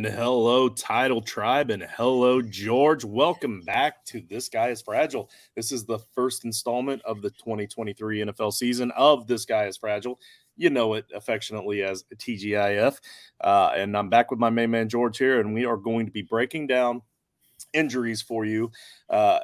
And hello, Title Tribe, and hello, George. Welcome back to This Guy is Fragile. This is the first installment of the 2023 NFL season of This Guy is Fragile. You know it affectionately as TGIF. And I'm back with my main man, George, here, and we are going to be breaking down injuries for you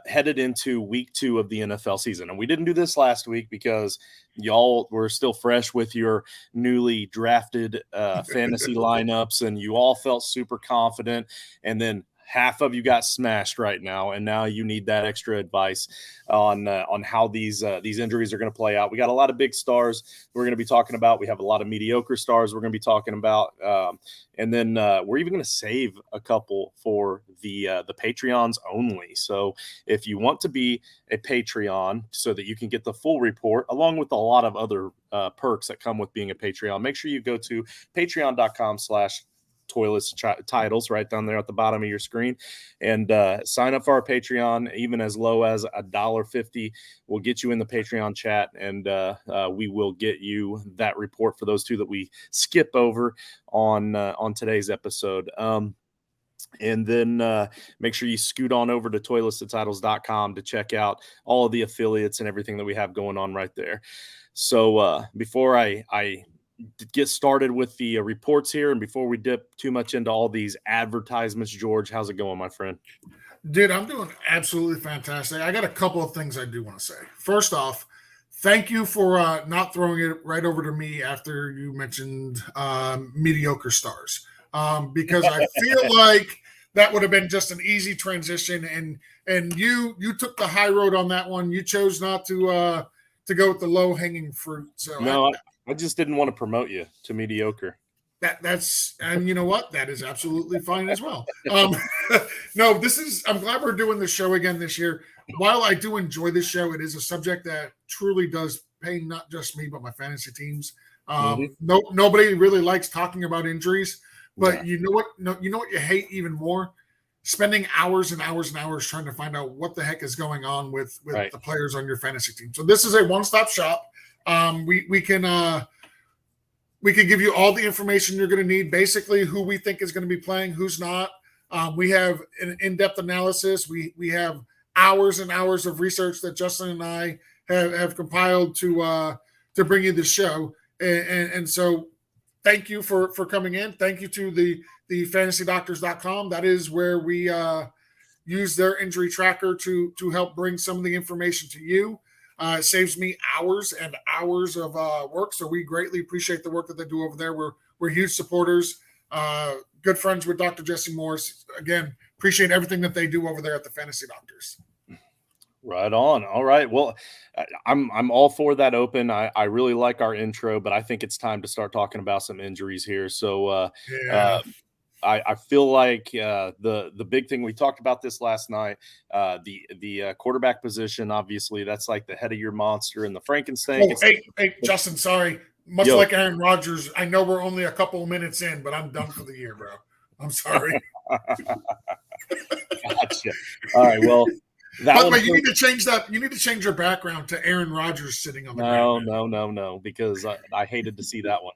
headed into week 2 of the NFL season. And we didn't do this last week because y'all were still fresh with your newly drafted fantasy lineups and you all felt super confident. And then half of you got smashed right now, and now you need that extra advice on how these injuries are going to play out. We got a lot of big stars we're going to be talking about. We have a lot of mediocre stars we're going to be talking about, and then we're even going to save a couple for the Patreons only. So if you want to be a Patreon so that you can get the full report along with a lot of other perks that come with being a Patreon, make sure you go to patreon.com/Toilets Titles right down there at the bottom of your screen and sign up for our Patreon. Even as low as $1.50 will get you in the Patreon chat, and we will get you that report for those two that we skip over on today's episode. And then make sure you scoot on over to toiletstotitles.com to check out all of the affiliates and everything that we have going on right there. So before I get started with the reports here, and before we dip too much into all these advertisements, George, how's it going, my friend? Dude, I'm doing absolutely fantastic. I got a couple of things I do want to say. First off, thank you for not throwing it right over to me after you mentioned mediocre stars, because I feel like that would have been just an easy transition, and you took the high road on that one. You chose not to go with the low-hanging fruit. So no, I just didn't want to promote you to mediocre. That's and you know what? That is absolutely fine as well. No, I'm glad we're doing this show again this year. While I do enjoy this show, it is a subject that truly does pain not just me but my fantasy teams. Nobody really likes talking about injuries, but you know what? No, you know what you hate even more? Spending hours and hours and hours trying to find out what the heck is going on with right. the players on your fantasy team. So this is a one-stop shop. We can give you all the information you're going to need, basically who we think is going to be playing, who's not. We have an in-depth analysis. We have hours and hours of research that Justin and I have compiled to bring you the show. And so thank you for coming in. Thank you to the fantasydoctors.com. That is where we use their injury tracker to help bring some of the information to you. It saves me hours and hours of work, so we greatly appreciate the work that they do over there. We're huge supporters, good friends with Dr. Jesse Morris. Again, appreciate everything that they do over there at the Fantasy Doctors. Right on. All right. Well, I'm all for that open. I really like our intro, but I think it's time to start talking about some injuries here. So I feel like the big thing, we talked about this last night, the quarterback position, obviously that's like the head of your monster and the Frankenstein. Hey, Justin, sorry. Much like Aaron Rodgers, I know we're only a couple of minutes in, but I'm done for the year, bro. I'm sorry. Gotcha. All right. Well, but you need to change that. You need to change your background to Aaron Rodgers sitting on the ground. No, because I hated to see that one.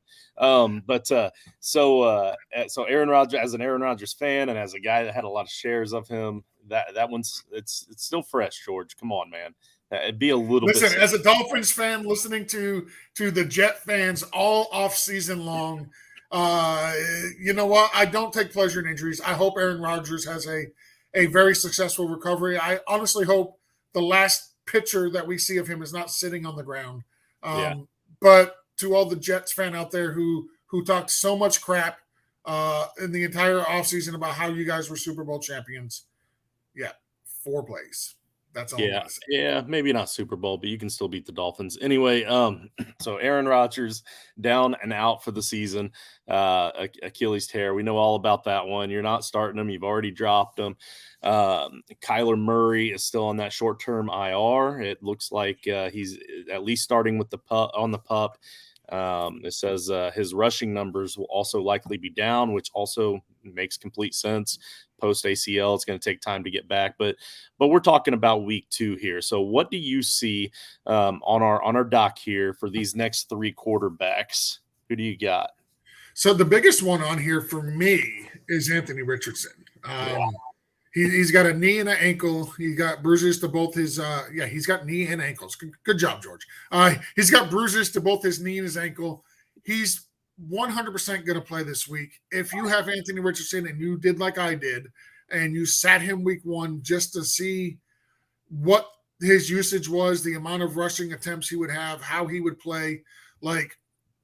So Aaron Rodgers, as an Aaron Rodgers fan and as a guy that had a lot of shares of him, that one's it's still fresh. George, come on, man. It'd be a little. Listen, as a Dolphins fan, listening to the Jet fans all off season long, you know what? I don't take pleasure in injuries. I hope Aaron Rodgers has a very successful recovery. I honestly hope the last picture that we see of him is not sitting on the ground. But to all the Jets fan out there who talked so much crap in the entire offseason about how you guys were Super Bowl champions, 4 plays. That's all. Yeah, maybe not Super Bowl, but you can still beat the Dolphins. Anyway, so Aaron Rodgers down and out for the season, Achilles tear. We know all about that one. You're not starting him. You've already dropped him. Kyler Murray is still on that short-term IR. It looks like he's at least starting with the pup. It says his rushing numbers will also likely be down, which also makes complete sense. Post ACL, it's going to take time to get back, but we're talking about week 2 here. So what do you see on our doc here for these next 3 quarterbacks? Who do you got? So the biggest one on here for me is Anthony Richardson. He's got a knee and an ankle. He got bruises to both his he's got knee and ankles. Good job, George. He's got bruises to both his knee and his ankle. He's 100% going to play this week. If you have Anthony Richardson and you did like I did and you sat him week 1 just to see what his usage was, the amount of rushing attempts he would have, how he would play, like,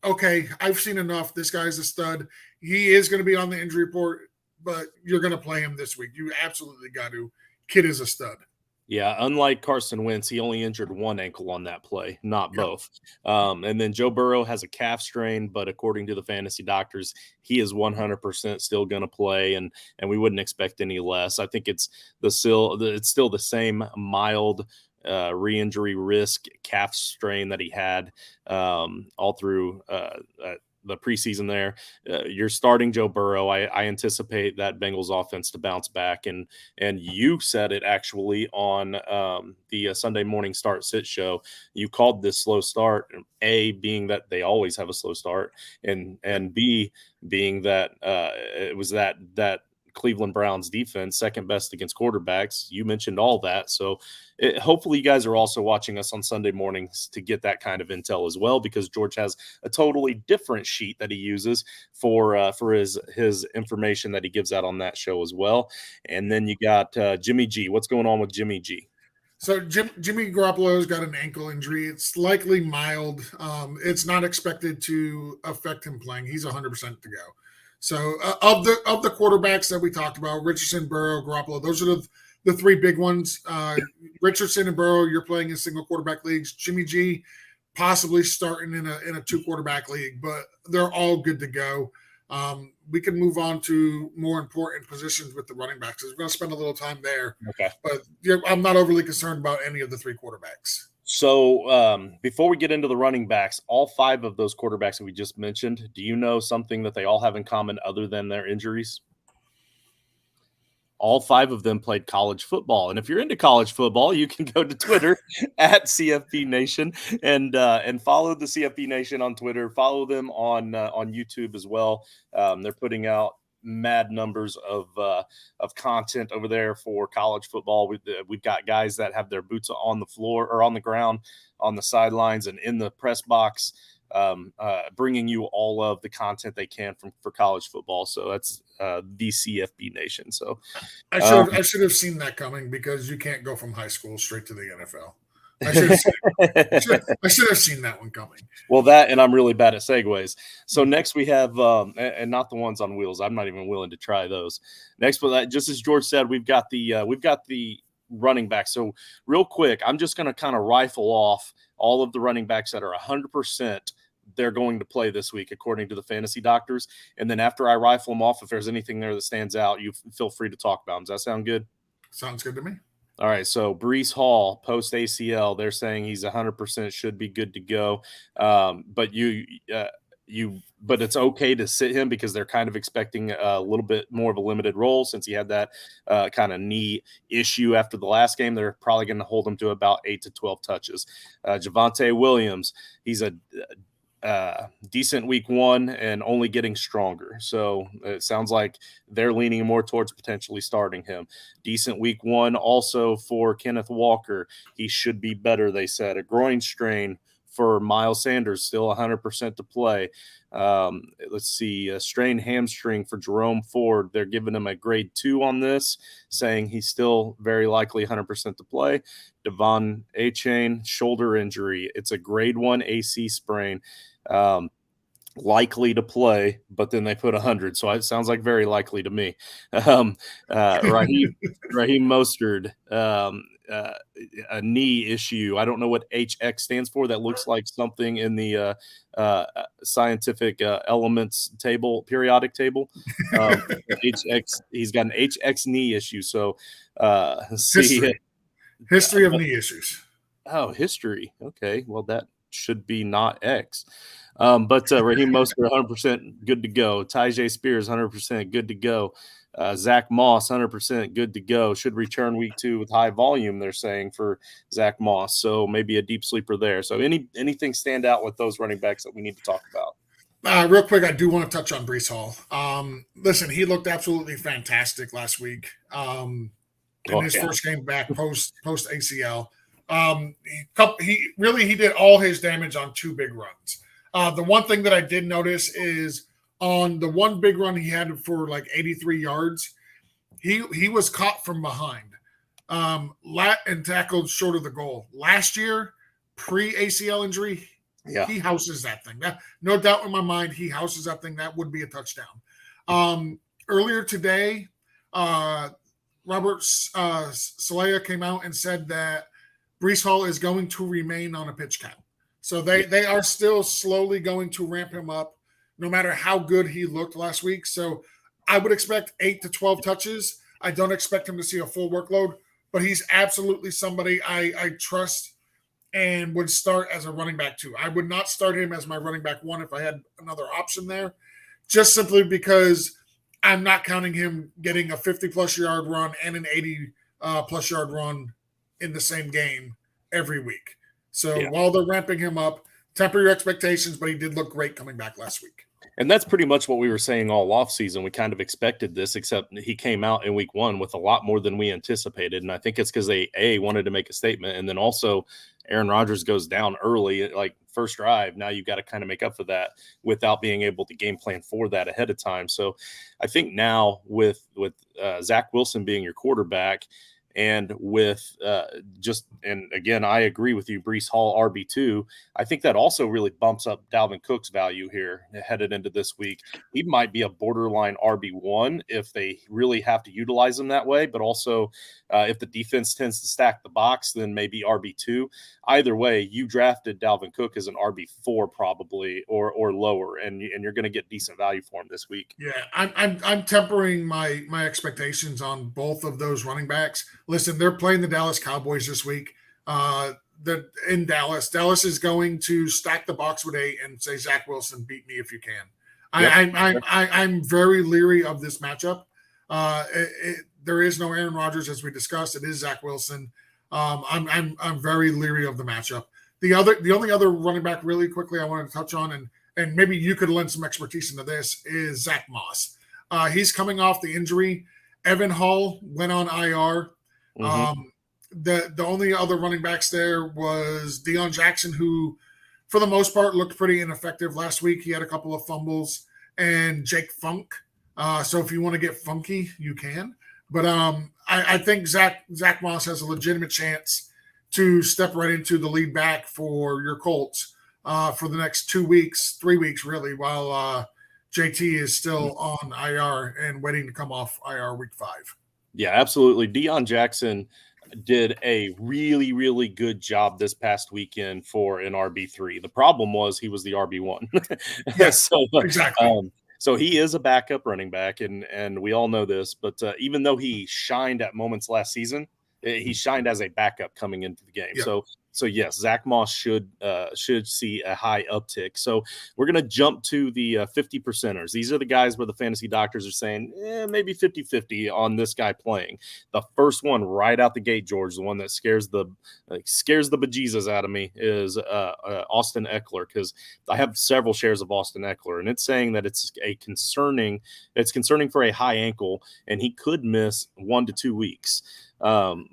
okay, I've seen enough. This guy's a stud. He is going to be on the injury report, but you're going to play him this week. You absolutely got to. Kid is a stud. Yeah, unlike Carson Wentz, he only injured one ankle on that play, not both. And then Joe Burrow has a calf strain, but according to the fantasy doctors, he is 100% still going to play, and we wouldn't expect any less. I think it's still the same mild re-injury risk calf strain that he had all through the preseason there. You're starting Joe Burrow. I anticipate that Bengals offense to bounce back. And you said it actually on the Sunday morning start sit show. You called this slow start, A, being that they always have a slow start, and B, being that it was that Cleveland Browns defense, second best against quarterbacks. You mentioned all that. So hopefully you guys are also watching us on Sunday mornings to get that kind of intel as well, because George has a totally different sheet that he uses for his information that he gives out on that show as well. And then you got Jimmy G. What's going on with Jimmy G? So Jimmy Garoppolo's got an ankle injury. It's likely mild. It's not expected to affect him playing. He's 100% to go. So of the quarterbacks that we talked about, Richardson, Burrow, Garoppolo, those are the 3 big ones. Richardson and Burrow, you're playing in single quarterback leagues. Jimmy G, possibly starting in a 2 quarterback league, but they're all good to go. We can move on to more important positions with the running backs. We're going to spend a little time there. Okay. But I'm not overly concerned about any of the 3 quarterbacks. So before we get into the running backs, all 5 of those quarterbacks that we just mentioned, do you know something that they all have in common other than their injuries? All 5 of them played college football. And if you're into college football, you can go to Twitter at CFP Nation and follow the CFP Nation on Twitter. Follow them on YouTube as well. They're putting out mad numbers of content over there for college football. We've got guys that have their boots on the floor or on the ground, on the sidelines, and in the press box, bringing you all of the content they can for college football. So that's the CFB Nation. So I should have seen that coming, because you can't go from high school straight to the NFL. I should have seen that one coming. Well, that, and I'm really bad at segues. So next we have, and not the ones on wheels. I'm not even willing to try those. Next, but that, just as George said, we've got the running back. So real quick, I'm just going to kind of rifle off all of the running backs that are 100%. They're going to play this week, according to the fantasy doctors. And then after I rifle them off, if there's anything there that stands out, you feel free to talk about them. Does that sound good? Sounds good to me. All right, so Breece Hall, post ACL, they're saying he's 100% should be good to go. But but it's okay to sit him because they're kind of expecting a little bit more of a limited role since he had that kind of knee issue after the last game. They're probably going to hold him to about 8 to 12 touches. Javonte Williams, he's a decent week 1 and only getting stronger. So it sounds like they're leaning more towards potentially starting him. Decent week 1 also for Kenneth Walker. He should be better, they said. A groin strain for Miles Sanders, still 100% to play. Let's see, a strained hamstring for Jerome Ford. They're giving him a grade 2 on this, saying he's still very likely 100% to play. Devon Achane, shoulder injury. It's a grade 1 AC sprain. Likely to play, but then they put 100, so it sounds like very likely to me. Raheem Mostert, a knee issue. I don't know what HX stands for. That looks like something in the scientific elements table, periodic table. HX, he's got an HX knee issue. So history of knee issues. Oh, history. Okay, well that should be not X. But Raheem Mostert 100% good to go. Tyjae Spears 100% good to go. Zach Moss 100% good to go. Should return week 2 with high volume, they're saying, for Zach Moss. So maybe a deep sleeper there. So anything stand out with those running backs that we need to talk about? Real quick, I do want to touch on Brees Hall. Listen, he looked absolutely fantastic last week. In his first game back post ACL. He did all his damage on 2 big runs. The one thing that I did notice is on the one big run he had for like 83 yards, he was caught from behind, and tackled short of the goal. Last year, pre ACL injury, he houses that thing. No doubt in my mind, he houses that thing. That would be a touchdown. Earlier today, Robert Saleh came out and said that Brees Hall is going to remain on a pitch count. So they are still slowly going to ramp him up, no matter how good he looked last week. So I would expect 8 to 12 touches. I don't expect him to see a full workload, but he's absolutely somebody I trust and would start as a running back 2. I would not start him as my running back 1 if I had another option there, just simply because I'm not counting him getting a 50-plus yard run and an 80-plus yard run in the same game every week. So while they're ramping him up, temper your expectations, but he did look great coming back last week. And that's pretty much what we were saying all offseason. We kind of expected this, except he came out in week 1 with a lot more than we anticipated. And I think it's because they, wanted to make a statement. And then also Aaron Rodgers goes down early, like first drive. Now you've got to kind of make up for that without being able to game plan for that ahead of time. So I think now with Zach Wilson being your quarterback, and with and again, I agree with you, Brees Hall, RB2. I think that also really bumps up Dalvin Cook's value here headed into this week. He might be a borderline RB1 if they really have to utilize him that way, but also if the defense tends to stack the box, then maybe RB2. Either way, you drafted Dalvin Cook as an RB4 probably or lower, and you're going to get decent value for him this week. Yeah, I'm tempering my expectations on both of those running backs. Listen, they're playing the Dallas Cowboys this week. In Dallas. Dallas is going to stack the box with 8 and say, Zach Wilson, beat me if you can. Yep. I'm very leery of this matchup. There is no Aaron Rodgers, as we discussed. It is Zach Wilson. I'm very leery of the matchup. The only other running back really quickly I wanted to touch on, and maybe you could lend some expertise into this, is Zach Moss. He's coming off the injury. Evan Hall went on IR. Mm-hmm. The only other running backs there was Deion Jackson, who, for the most part, looked pretty ineffective last week. He had a couple of fumbles, and Jake Funk. So if you want to get funky, you can. But I think Zach Moss has a legitimate chance to step right into the lead back for your Colts for the next 2 weeks, 3 weeks, really, while JT is still on IR and waiting to come off IR week 5. Yeah, absolutely. Deion Jackson did a really, really good job this past weekend for an RB3. The problem was he was the RB1. Yes, so, exactly. So he is a backup running back, and we all know this. But even though he shined at moments last season, he shined as a backup coming into the game. Yep. So yes, Zach Moss should see a high uptick. So we're going to jump to the 50%ers. These are the guys where the fantasy doctors are saying maybe 50-50 on this guy playing. The first one right out the gate, George, the one that scares the bejesus out of me is Austin Eckler, because I have several shares of Austin Eckler, and it's saying that it's concerning for a high ankle, and he could miss 1 to 2 weeks.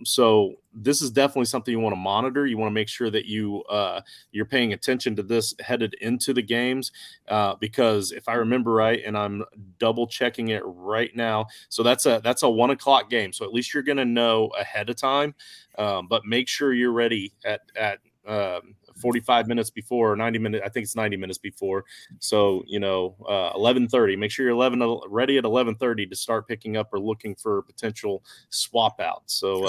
So this is definitely something you want to monitor. You want to make sure that you're paying attention to this headed into the games, because if I remember right, and I'm double checking it right now, so that's a 1:00 game. So at least you're going to know ahead of time, but make sure you're ready at 45 minutes before, or 90 minutes. I think it's 90 minutes before. So, 11:30, make sure you're ready at 11:30 to start picking up or looking for potential swap outs. So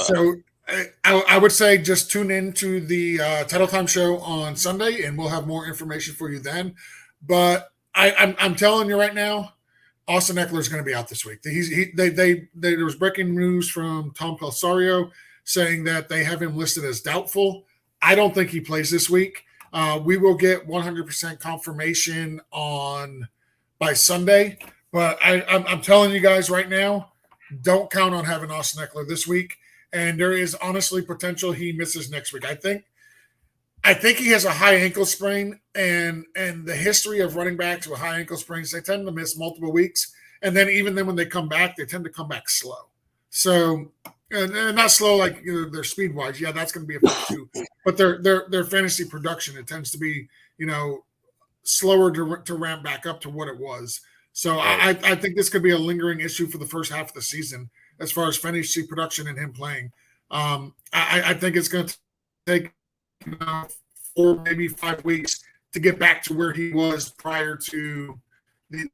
I would say just tune in to the Title Time show on Sunday, and we'll have more information for you then. But I'm telling you right now, Austin Eckler is going to be out this week. There was breaking news from Tom Pelsario saying that they have him listed as doubtful. I don't think he plays this week. We will get 100% confirmation by Sunday. But I'm telling you guys right now, don't count on having Austin Eckler this week. And there is honestly potential he misses next week. I think I think he has a high ankle sprain, and the history of running backs with high ankle sprains, they tend to miss multiple weeks, and then even then when they come back, they tend to come back slow. So, and not slow like their speed wise. Yeah, that's going to be a factor too. But their fantasy production, it tends to be slower to ramp back up to what it was. So Right. I think this could be a lingering issue for the first half of the season as far as fantasy production and him playing. I think it's going to take 4 maybe 5 weeks to get back to where he was prior to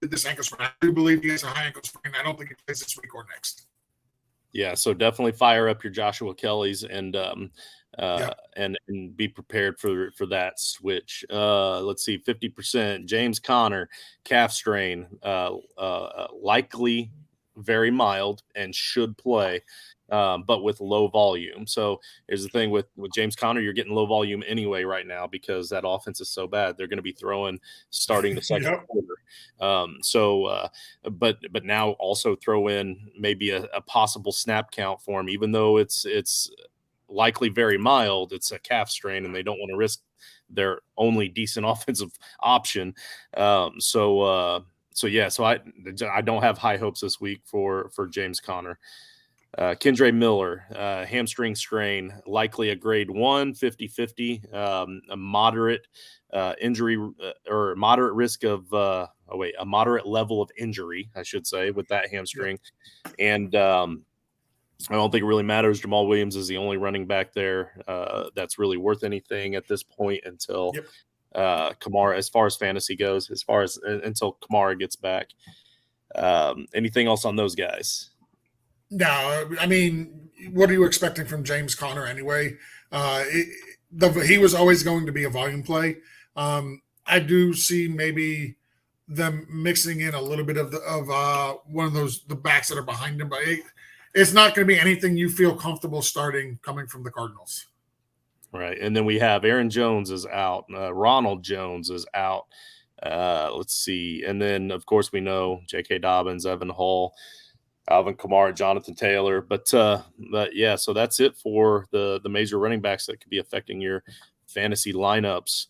this ankle sprain. I do believe he has a high ankle sprain. I don't think he plays this week or next. Yeah, so definitely fire up your Joshua Kellys Yeah. and be prepared for that switch. Let's see, 50%. James Conner, calf strain, likely very mild and should play, but with low volume. So here's the thing with James Conner, you're getting low volume anyway right now because that offense is so bad. They're going to be throwing starting the second Yep. quarter. But now also throw in maybe a possible snap count for him, even though it's likely very mild. It's a calf strain, and they don't want to risk their only decent offensive option. So yeah, so I don't have high hopes this week for James Conner. Kendre Miller, hamstring strain, likely a grade 1, 50-50, a moderate injury or moderate risk of a moderate level of injury, I should say, with that Yep. hamstring. And I don't think it really matters. Jamal Williams is the only running back there that's really worth anything at this point until Yep. Kamara, as far as fantasy goes, until Kamara gets back. Anything else on those guys? No, I mean, what are you expecting from James Conner anyway? He was always going to be a volume play. I do see maybe them mixing in a little bit of one of the backs that are behind him, but it's not going to be anything you feel comfortable starting coming from the Cardinals. Right. And then we have Aaron Jones is out. Ronald Jones is out. Let's see. And then, of course, we know J.K. Dobbins, Evan Hall, Alvin Kamara, Jonathan Taylor. But yeah, so that's it for the major running backs that could be affecting your fantasy lineups.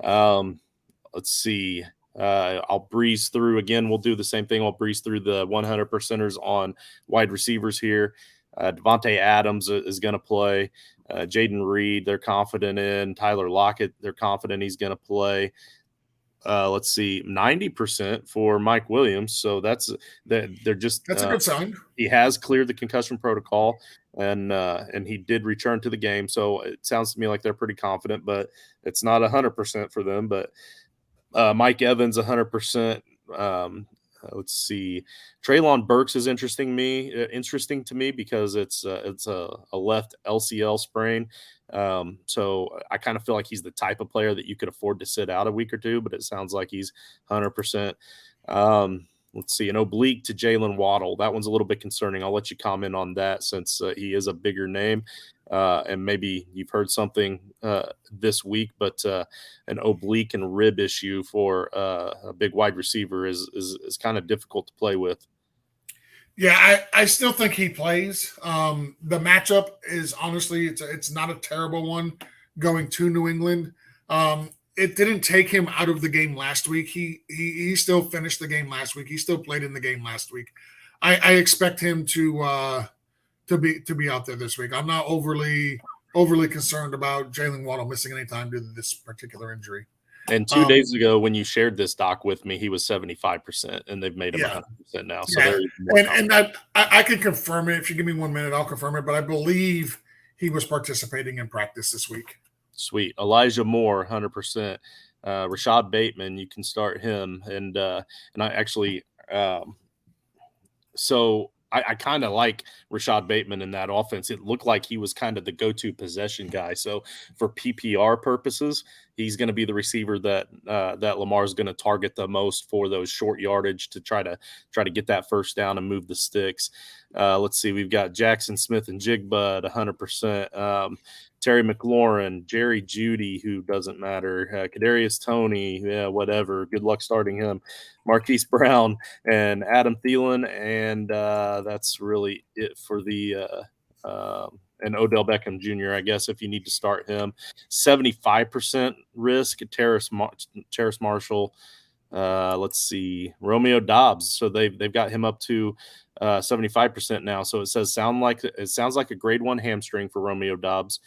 Let's see. I'll breeze through again. We'll do the same thing. I'll breeze through the 100 percenters on wide receivers here. Devontae Adams is going to play. Jaden Reed, they're confident in. Tyler Lockett, they're confident he's going to play. Let's see, 90% for Mike Williams. So that's they're just That's a good sign. he has cleared the concussion protocol and he did return to the game. So it sounds to me like they're pretty confident, but it's not 100% for them. But Mike Evans, 100%. Let's see. Treylon Burks is interesting to me because it's a left LCL sprain. So I kind of feel like he's the type of player that you could afford to sit out a week or two, but it sounds like he's 100%. Let's see, an oblique to Jalen Waddle. That one's a little bit concerning. I'll let you comment on that since he is a bigger name. And maybe you've heard something this week, but an oblique and rib issue for a big wide receiver is kind of difficult to play with. Yeah, I still think he plays. The matchup is honestly it's not a terrible one going to New England. It didn't take him out of the game last week. He still finished the game last week. He still played in the game last week. I expect him to be out there this week. I'm not overly concerned about Jalen Waddle missing any time due to this particular injury. And 2 days ago, when you shared this doc with me, he was 75%, and they've made him Yeah, 100% now. So yeah, they're even more and I can confirm it if you give me 1 minute. I'll confirm it, but I believe he was participating in practice this week. sweet. Elijah Moore, 100%. Rashad Bateman, you can start him, and I actually so I kind of like Rashad Bateman in that offense. It looked like he was kind of the go-to possession guy. So for PPR purposes, he's going to be the receiver that Lamar's going to target the most for those short yardage to try to get that first down and move the sticks. Let's see, we've got Jackson Smith and Jigba at 100%. Terry McLaurin, Jerry Judy, who doesn't matter, Kadarius Toney, yeah, whatever. Good luck starting him. Marquise Brown and Adam Thielen, and that's really it for the and Odell Beckham Jr., I guess, if you need to start him. 75% risk, Terrace Marshall. Let's see, Romeo Dobbs. So they've got him up to 75% now. So it sounds like a grade 1 hamstring for Romeo Dobbs.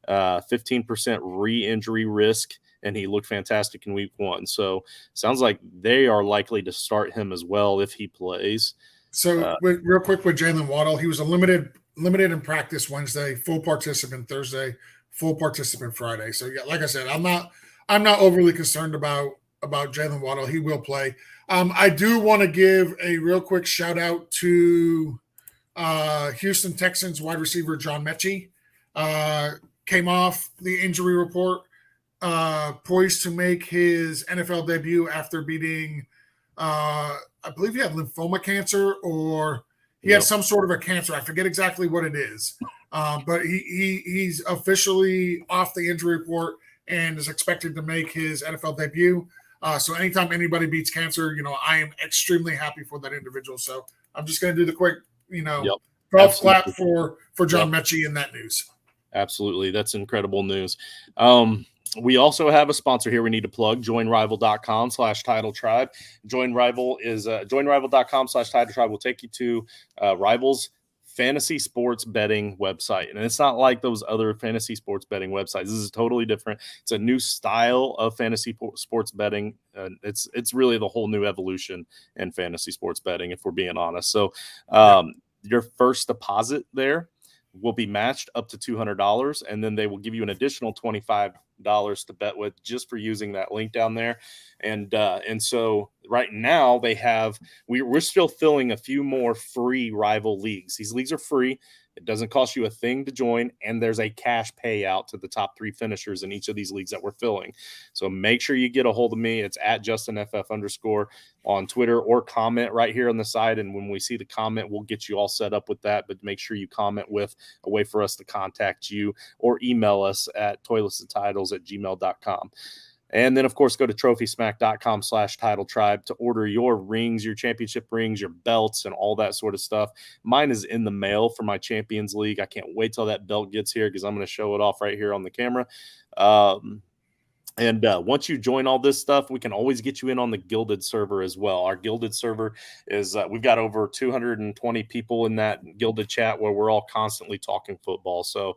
15% re-injury risk, and he looked fantastic in week 1. So sounds like they are likely to start him as well if he plays. So real quick with Jalen Waddle, he was a limited in practice Wednesday, full participant Thursday, full participant Friday. So yeah, like I said, I'm not overly concerned about Jalen Waddle. He will play. I do want to give a real quick shout out to Houston Texans wide receiver John Mechie. Came off the injury report, poised to make his NFL debut after beating, I believe he had lymphoma cancer, or he had some sort of a cancer. I forget exactly what it is, but he's officially off the injury report and is expected to make his NFL debut. So anytime anybody beats cancer, I am extremely happy for that individual. So I'm just going to do the quick, golf clap for John Mechie in that news. Absolutely. That's incredible news. We also have a sponsor here we need to plug, joinrival.com/title tribe. Joinrival.com/title tribe will take you to Rival's fantasy sports betting website. And it's not like those other fantasy sports betting websites. This is totally different. It's a new style of fantasy sports betting. It's really the whole new evolution in fantasy sports betting, if we're being honest. So your first deposit there will be matched up to $200, and then they will give you an additional $25 to bet with just for using that link down there. And so right now we're still filling a few more free Rival leagues. These leagues are free. It doesn't cost you a thing to join, and there's a cash payout to the top 3 finishers in each of these leagues that we're filling. So make sure you get a hold of me. It's at JustinFF_ on Twitter, or comment right here on the side. And when we see the comment, we'll get you all set up with that. But make sure you comment with a way for us to contact you, or email us at toiletsandtitles@gmail.com. And then, of course, go to trophysmack.com/title tribe to order your rings, your championship rings, your belts, and all that sort of stuff. Mine is in the mail for my Champions League. I can't wait till that belt gets here, because I'm going to show it off right here on the camera. And once you join all this stuff, we can always get you in on the Gilded server as well. Our Gilded server is we've got over 220 people in that Gilded chat where we're all constantly talking football. So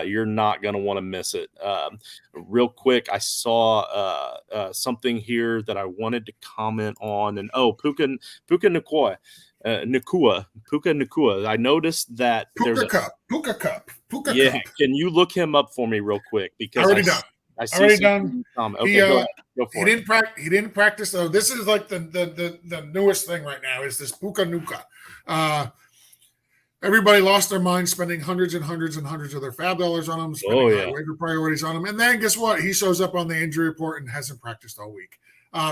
you're not going to want to miss it. Real quick, I saw something here that I wanted to comment on. And Puka Nacua. I noticed that Puka Cup. Can you look him up for me real quick? Because already done. I see already done. Okay, go ahead. Go for it. He didn't practice though. This is like the newest thing right now is this Puka Nuka. Everybody lost their mind spending hundreds and hundreds and hundreds of their fab dollars on him, spending waiver priorities on him, and then guess what? He shows up on the injury report and hasn't practiced all week.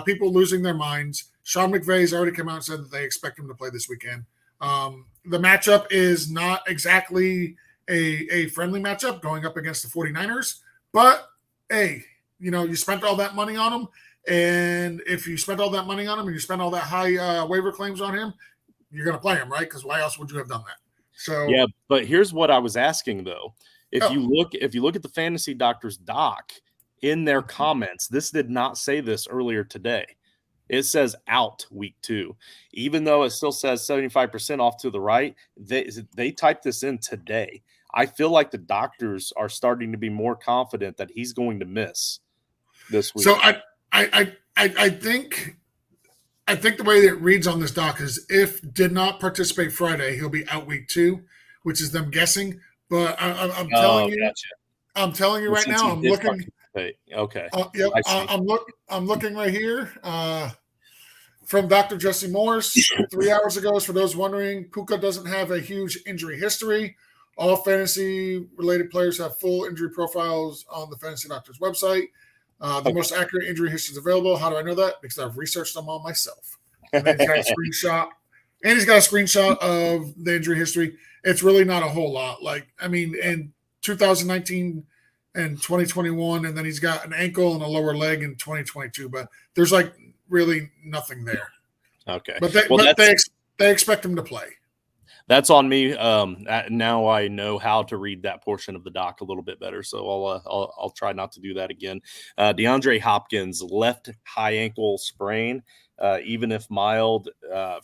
People losing their minds. Sean McVay's already come out and said that they expect him to play this weekend. The matchup is not exactly a friendly matchup going up against the 49ers, but hey, you spent all that money on him, and if you spent all that money on him and you spent all that high waiver claims on him, you're going to play him, right? Because why else would you have done that? So yeah, but here's what I was asking though. If you look at the Fantasy Doctors doc in their comments, this did not say this earlier today. It says out week 2, even though it still says 75% off to the right. They typed this in today. I feel like the doctors are starting to be more confident that he's going to miss this week. So I think the way that it reads on this doc is if did not participate Friday, he'll be out week 2, which is them guessing. But I'm telling you, gotcha. I'm telling you right now, I'm looking. Okay. Yep. I'm looking right here. From Dr. Jesse Morris 3 hours ago. For those wondering, Puka doesn't have a huge injury history. All fantasy-related players have full injury profiles on the Fantasy Doctors website. The most accurate injury history is available. How do I know that? Because I've researched them all myself. And then he's got a screenshot of the injury history. It's really not a whole lot. In 2019 and 2021, and then he's got an ankle and a lower leg in 2022. But there's really nothing there. Okay. But they expect him to play. That's on me. Now I know how to read that portion of the doc a little bit better, so I'll try not to do that again. DeAndre Hopkins, left high ankle sprain. Even if mild,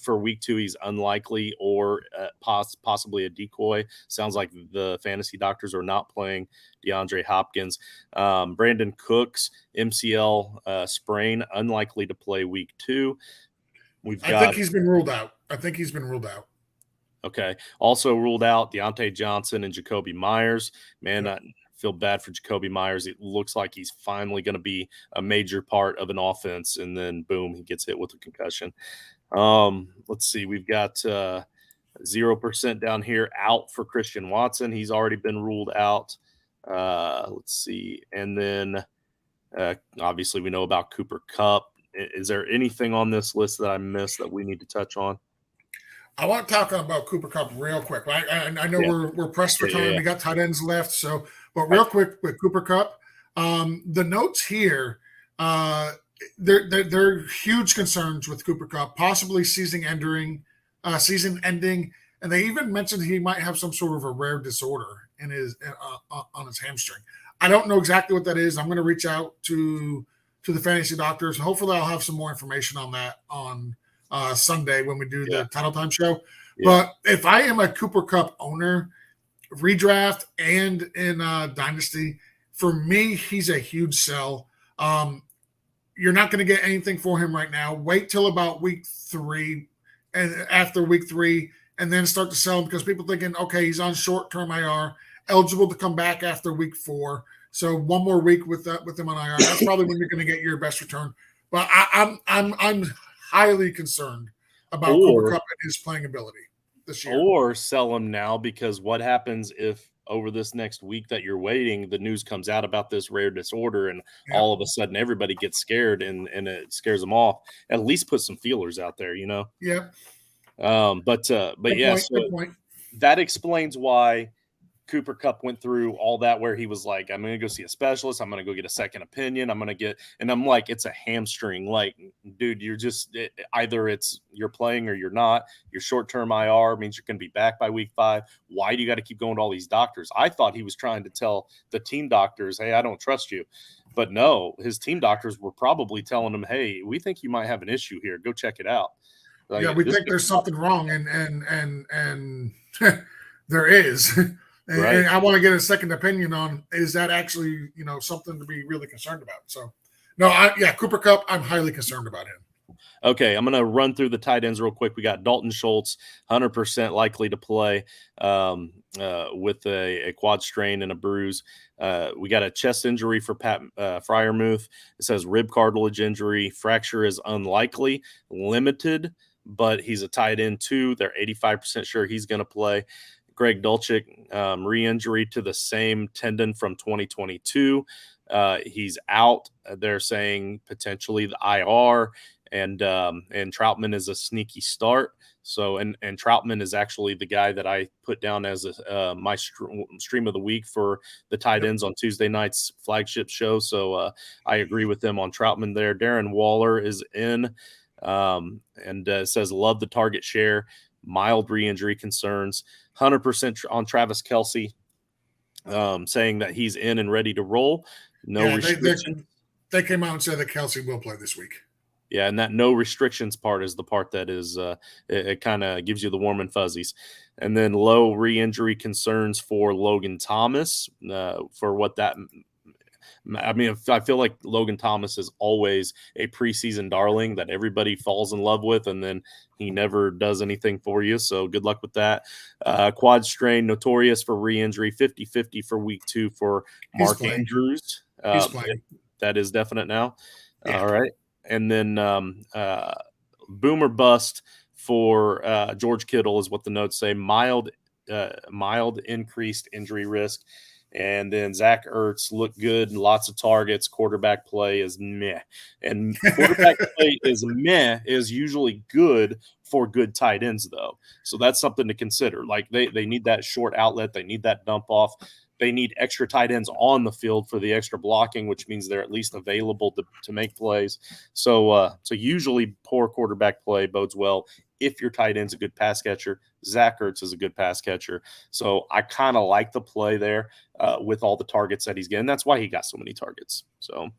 for week 2, he's unlikely or possibly a decoy. Sounds like the fantasy doctors are not playing DeAndre Hopkins. Brandon Cooks, MCL sprain, unlikely to play week 2. I think he's been ruled out. Okay. Also ruled out Deontay Johnson and Jacoby Myers. Man, Yep. I feel bad for Jacoby Myers. It looks like he's finally going to be a major part of an offense, and then boom, he gets hit with a concussion. Let's see. We've got 0% down here out for Christian Watson. He's already been ruled out. Let's see. And then obviously we know about Cooper Kupp. Is there anything on this list that I missed that we need to touch on? I want to talk about Cooper Kupp real quick. I know Yeah. we're pressed for time. Yeah. We got tight ends left, but real quick with Cooper Kupp, the notes here, they're huge concerns with Cooper Kupp, possibly season ending, and they even mentioned he might have some sort of a rare disorder in his on his hamstring. I don't know exactly what that is. I'm going to reach out to the fantasy doctors. Hopefully, I'll have some more information on that on Sunday when we do the Title Time show. Yeah. But if I am a Cooper Kupp owner, redraft and in Dynasty, for me, he's a huge sell. You're not going to get anything for him right now. Wait till about week 3, and after week 3, and then start to sell him because people thinking, okay, he's on short-term IR, eligible to come back after week 4. So one more week with him on IR. That's probably when you're going to get your best return. But I'm highly concerned about Cooper Kupp and his playing ability this year. Or sell him now, because what happens if over this next week that you're waiting, the news comes out about this rare disorder and all of a sudden everybody gets scared and it scares them off? At least put some feelers out there, Yeah. But yeah, so that explains why Cooper Kupp went through all that, where he was like, I'm going to go see a specialist. I'm going to go get a second opinion. And I'm like, it's a hamstring. Like, dude, either you're playing or you're not. Your short-term IR means you're going to be back by week 5. Why do you got to keep going to all these doctors? I thought he was trying to tell the team doctors, hey, I don't trust you. But no, his team doctors were probably telling him, hey, we think you might have an issue here. Go check it out. Like, yeah, we think there's something wrong, and there is. Right. And I want to get a second opinion on, is that actually, something to be really concerned about? So, no, Cooper Kupp, I'm highly concerned about him. Okay, I'm going to run through the tight ends real quick. We got Dalton Schultz, 100% likely to play with a quad strain and a bruise. We got a chest injury for Pat Freiermuth. It says rib cartilage injury. Fracture is unlikely, limited, but he's a tight end too. They're 85% sure he's going to play. Greg Dulcich, re-injury to the same tendon from 2022. He's out. They're saying potentially the IR, and Troutman is a sneaky start. So, and Troutman is actually the guy that I put down as my stream of the week for the tight ends on Tuesday night's flagship show. So I agree with them on Troutman there. Darren Waller is in, and says love the target share. Mild re-injury concerns. 100% on Travis Kelce, saying that he's in and ready to roll. No restrictions. They came out and said that Kelce will play this week. Yeah, and that no restrictions part is the part that is it kind of gives you the warm and fuzzies. And then low re-injury concerns for Logan Thomas, for what that – I mean, I feel like Logan Thomas is always a preseason darling that everybody falls in love with, and then he never does anything for you. So good luck with that. Quad strain, notorious for re-injury, 50-50 for week 2 for Mark Andrews. He's playing. That is definite now. Yeah. All right. And then boom or bust for George Kittle is what the notes say. Mild increased injury risk. And then Zach Ertz looked good, lots of targets. Quarterback play is meh. And quarterback play is usually good for good tight ends, though. So that's something to consider. Like they need that short outlet. They need that dump off. They need extra tight ends on the field for the extra blocking, which means they're at least available to make plays. So usually poor quarterback play bodes well if your tight end's a good pass catcher. Zach Ertz is a good pass catcher. So I kind of like the play there with all the targets that he's getting. That's why he got so many targets. So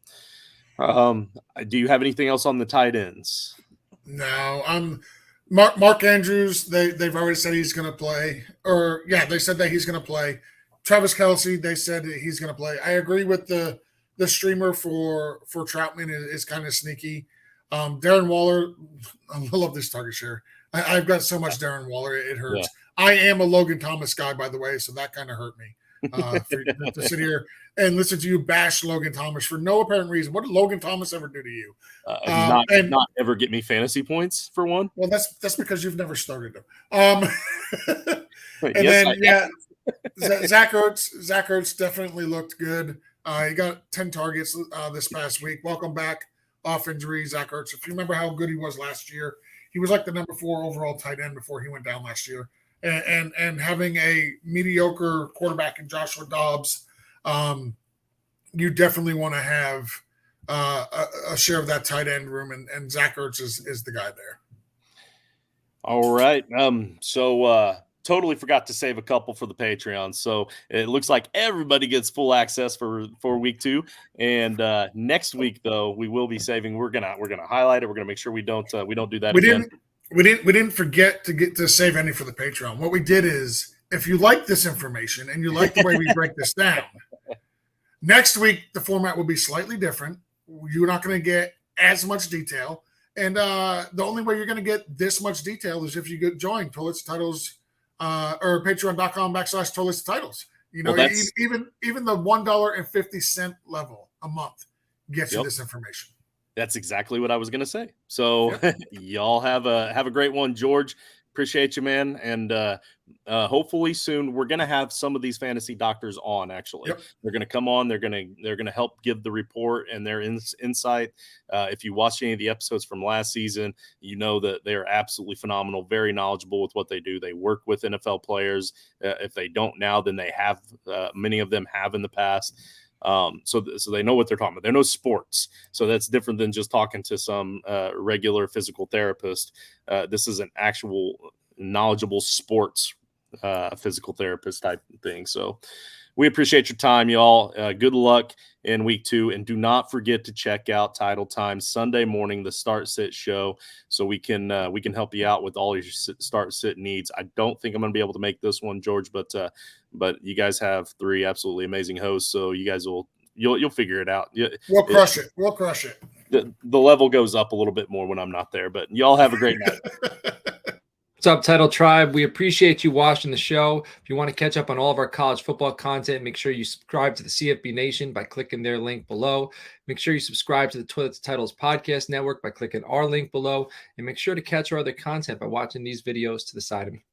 do you have anything else on the tight ends? No, Mark Andrews. They've already said he's going to play, or yeah, they said that he's going to play. Travis Kelce, they said that he's going to play. I agree with the streamer for Troutman is kind of sneaky. Darren Waller, I love this target share. I've got so much Darren Waller, it hurts. Yeah. I am a Logan Thomas guy, by the way, so that kind of hurt me. To sit here and listen to you bash Logan Thomas for no apparent reason. What did Logan Thomas ever do to you? Not ever get me fantasy points for one. Well, that's because you've never started them. And yes, then Zach Ertz definitely looked good. He got 10 targets this past week. Welcome back off injury, Zach Ertz. If you remember how good he was last year, he was like the number 4 overall tight end before he went down last year. And having a mediocre quarterback in Joshua Dobbs, you definitely want to have a share of that tight end room, and Zach Ertz is the guy there. All right. Totally forgot to save a couple for the Patreon. So it looks like everybody gets full access for week 2. And next week, though, we will be saving. We're gonna highlight it. We're gonna make sure we don't do that again. We didn't forget to save any for the Patreon. What we did is, if you like this information and you like the way we break this down, next week the format will be slightly different. You're not going to get as much detail, and the only way you're going to get this much detail is if you join Toilets Titles or Patreon.com/Toilets Titles. You know, even the $1.50 level a month gets you this information. That's exactly what I was going to say. So y'all have a great one, George. Appreciate you, man. And hopefully soon we're going to have some of these fantasy doctors on. Actually, they're going to come on. They're going to help give the report and their insight. If you watch any of the episodes from last season, you know that they're absolutely phenomenal, very knowledgeable with what they do. They work with NFL players. If they don't now, then they have. Many of them have in the past. So they know what they're talking about. They know sports. So that's different than just talking to some regular physical therapist. This is an actual knowledgeable sports physical therapist type thing. So we appreciate your time, y'all. Good luck in week 2. And do not forget to check out Title Time Sunday morning, the start sit show. So we can help you out with all your start sit needs. I don't think I'm going to be able to make this one, George, but you guys have 3 absolutely amazing hosts. So you guys you'll figure it out. We'll crush it. We'll crush it. The level goes up a little bit more when I'm not there, but y'all have a great night. What's up, Title Tribe? We appreciate you watching the show. If you want to catch up on all of our college football content, make sure you subscribe to the CFB Nation by clicking their link below. Make sure you subscribe to the Toilets Titles Podcast Network by clicking our link below. And make sure to catch our other content by watching these videos to the side of me.